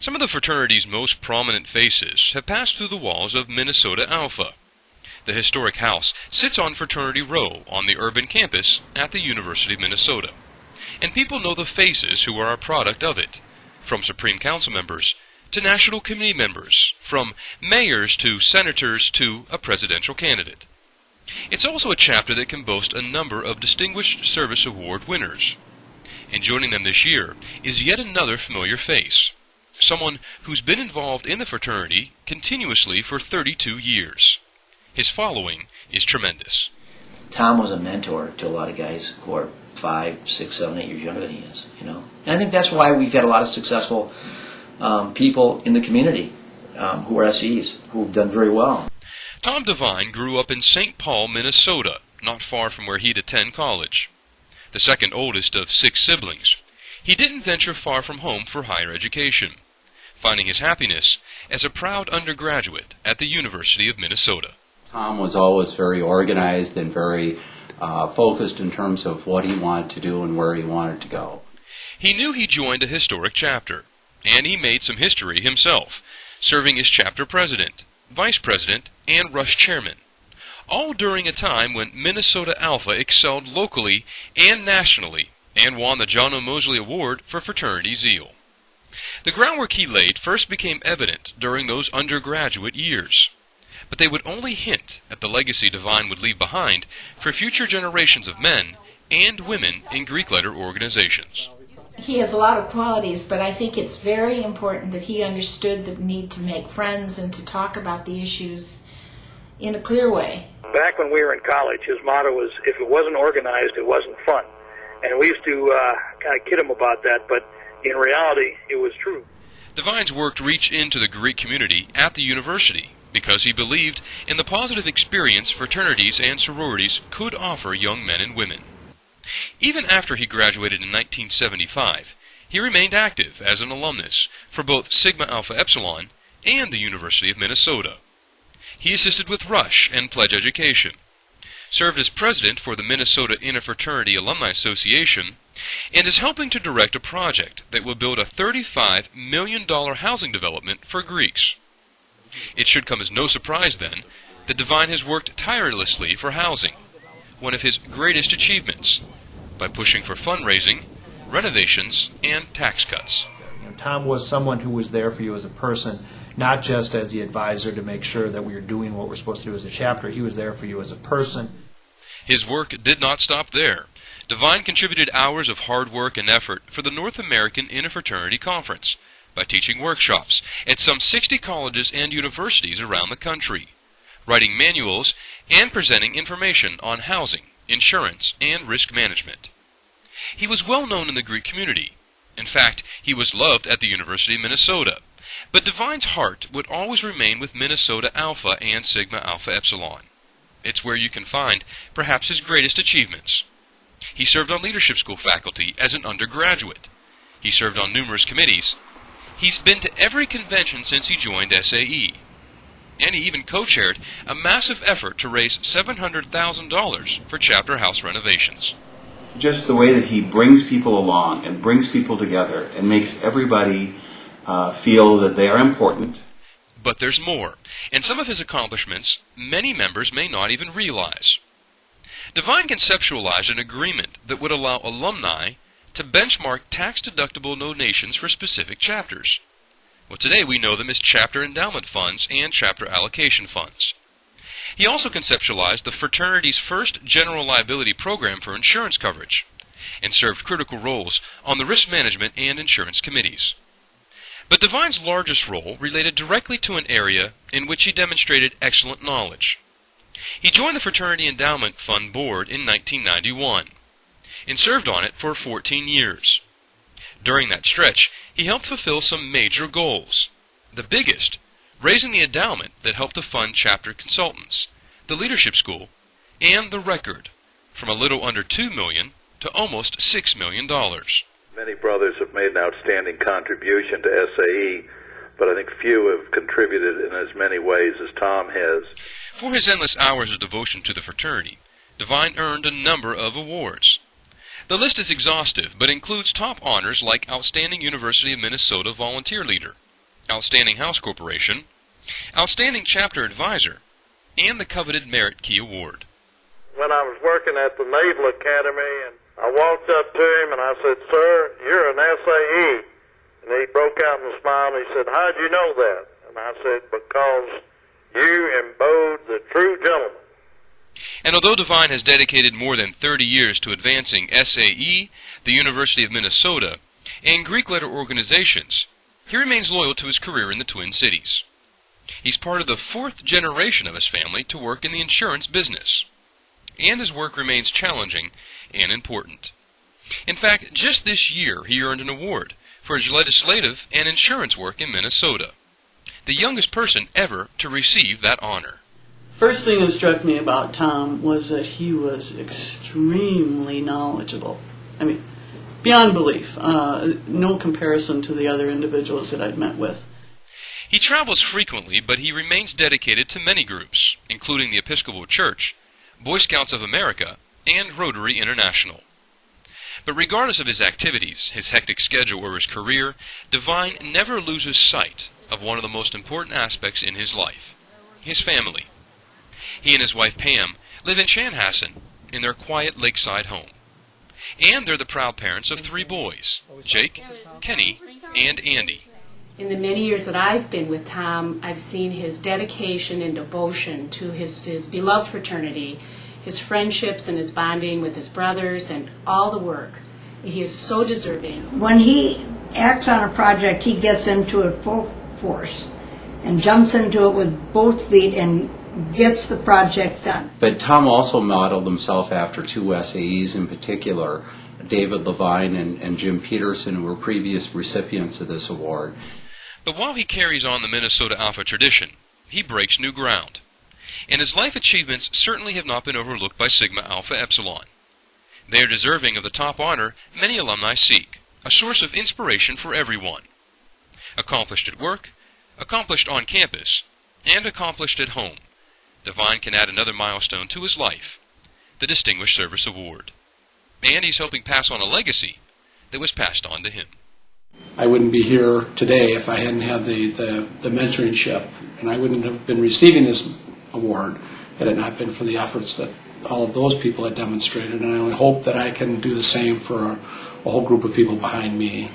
Some of the fraternity's most prominent faces have passed through the walls of Minnesota Alpha. The historic house sits on Fraternity Row on the urban campus at the University of Minnesota, and people know the faces who are a product of it, from Supreme Council members to national committee members, from mayors to senators to a presidential candidate. It's also a chapter that can boast a number of Distinguished Service Award winners. And joining them this year is yet another familiar face, someone who's been involved in the fraternity continuously for 32 years. His following is tremendous. Tom was a mentor to a lot of guys who are 5, 6, 7, 8 years younger than he is, And I think that's why we've had a lot of successful people in the community who are SEs, who have done very well. Tom Devine grew up in St. Paul, Minnesota, not far from where he'd attend college. The second oldest of 6 siblings, he didn't venture far from home for higher education, finding his happiness as a proud undergraduate at the University of Minnesota. Tom was always very organized and very focused in terms of what he wanted to do and where he wanted to go. He knew he joined a historic chapter, and he made some history himself, serving as chapter president, vice president, and rush chairman, all during a time when Minnesota Alpha excelled locally and nationally and won the John O. Mosley Award for fraternity zeal. The groundwork he laid first became evident during those undergraduate years, but they would only hint at the legacy Devine would leave behind for future generations of men and women in Greek letter organizations. He has a lot of qualities, but I think it's very important that he understood the need to make friends and to talk about the issues in a clear way. Back when we were in college, his motto was, if it wasn't organized, it wasn't fun. And we used to kind of kid him about that, but in reality, it was true. Devine's work reached into the Greek community at the university because he believed in the positive experience fraternities and sororities could offer young men and women. Even after he graduated in 1975, he remained active as an alumnus for both Sigma Alpha Epsilon and the University of Minnesota. He assisted with Rush and Pledge Education, served as president for the Minnesota Interfraternity Alumni Association, and is helping to direct a project that will build a $35 million housing development for Greeks. It should come as no surprise, then, that Devine has worked tirelessly for housing, one of his greatest achievements, by pushing for fundraising, renovations, and tax cuts. Tom was someone who was there for you as a person, not just as the advisor to make sure that we were doing what we're supposed to do as a chapter. He was there for you as a person. His work did not stop there. Devine contributed hours of hard work and effort for the North American Interfraternity Conference by teaching workshops at some 60 colleges and universities around the country, writing manuals, and presenting information on housing, insurance, and risk management. He was well known in the Greek community. In fact, he was loved at the University of Minnesota. But Devine's heart would always remain with Minnesota Alpha and Sigma Alpha Epsilon. It's where you can find perhaps his greatest achievements. He served on leadership school faculty as an undergraduate. He served on numerous committees. He's been to every convention since he joined SAE. And he even co-chaired a massive effort to raise $700,000 for chapter house renovations. Just the way that he brings people along and brings people together and makes everybody feel that they are important. But there's more, and some of his accomplishments many members may not even realize. Devine conceptualized an agreement that would allow alumni to benchmark tax-deductible donations for specific chapters. Well, today we know them as chapter endowment funds and chapter allocation funds. He also conceptualized the fraternity's first general liability program for insurance coverage, and served critical roles on the risk management and insurance committees. But Devine's largest role related directly to an area in which he demonstrated excellent knowledge. He joined the Fraternity Endowment Fund Board in 1991 and served on it for 14 years. During that stretch, he helped fulfill some major goals. The biggest, raising the endowment that helped to fund chapter consultants, the leadership school, and the record, from a little under $2 million to almost $6 million. Many brothers have made an outstanding contribution to SAE, but I think few have contributed in as many ways as Tom has. For his endless hours of devotion to the fraternity, Devine earned a number of awards. The list is exhaustive, but includes top honors like Outstanding University of Minnesota Volunteer Leader, Outstanding House Corporation, Outstanding Chapter Advisor, and the coveted Merit Key Award. When I was working at the Naval Academy, and I walked up to him and I said, "Sir, you're an SAE." And he broke out in a smile and he said, "How'd you know that?" And I said, "Because you embode the true gentleman." And although Devine has dedicated more than 30 years to advancing SAE, the University of Minnesota, and Greek letter organizations, he remains loyal to his career in the Twin Cities. He's part of the 4th generation of his family to work in the insurance business, and his work remains challenging and important. In fact, just this year he earned an award for his legislative and insurance work in Minnesota, the youngest person ever to receive that honor. First thing that struck me about Tom was that he was extremely knowledgeable. I mean, beyond belief. No comparison to the other individuals that I'd met with. He travels frequently, but he remains dedicated to many groups, including the Episcopal Church, Boy Scouts of America, and Rotary International. But regardless of his activities, his hectic schedule, or his career, Devine never loses sight of one of the most important aspects in his life, his family. He and his wife Pam live in Chanhassen in their quiet lakeside home. And they're the proud parents of 3 boys, Jake, Kenny, and Andy. In the many years that I've been with Tom, I've seen his dedication and devotion to his beloved fraternity, his friendships and his bonding with his brothers, and all the work. He is so deserving. When he acts on a project, he gets into it full force and jumps into it with both feet and gets the project done. But Tom also modeled himself after 2 SAEs in particular, David Levine and Jim Peterson, who were previous recipients of this award. But while he carries on the Minnesota Alpha tradition, he breaks new ground. And his life achievements certainly have not been overlooked by Sigma Alpha Epsilon. They are deserving of the top honor many alumni seek, a source of inspiration for everyone. Accomplished at work, accomplished on campus, and accomplished at home, Devine can add another milestone to his life, the Distinguished Service Award. And he's helping pass on a legacy that was passed on to him. I wouldn't be here today if I hadn't had the mentorship, and I wouldn't have been receiving this award had it not been for the efforts that all of those people had demonstrated, and I only hope that I can do the same for a whole group of people behind me.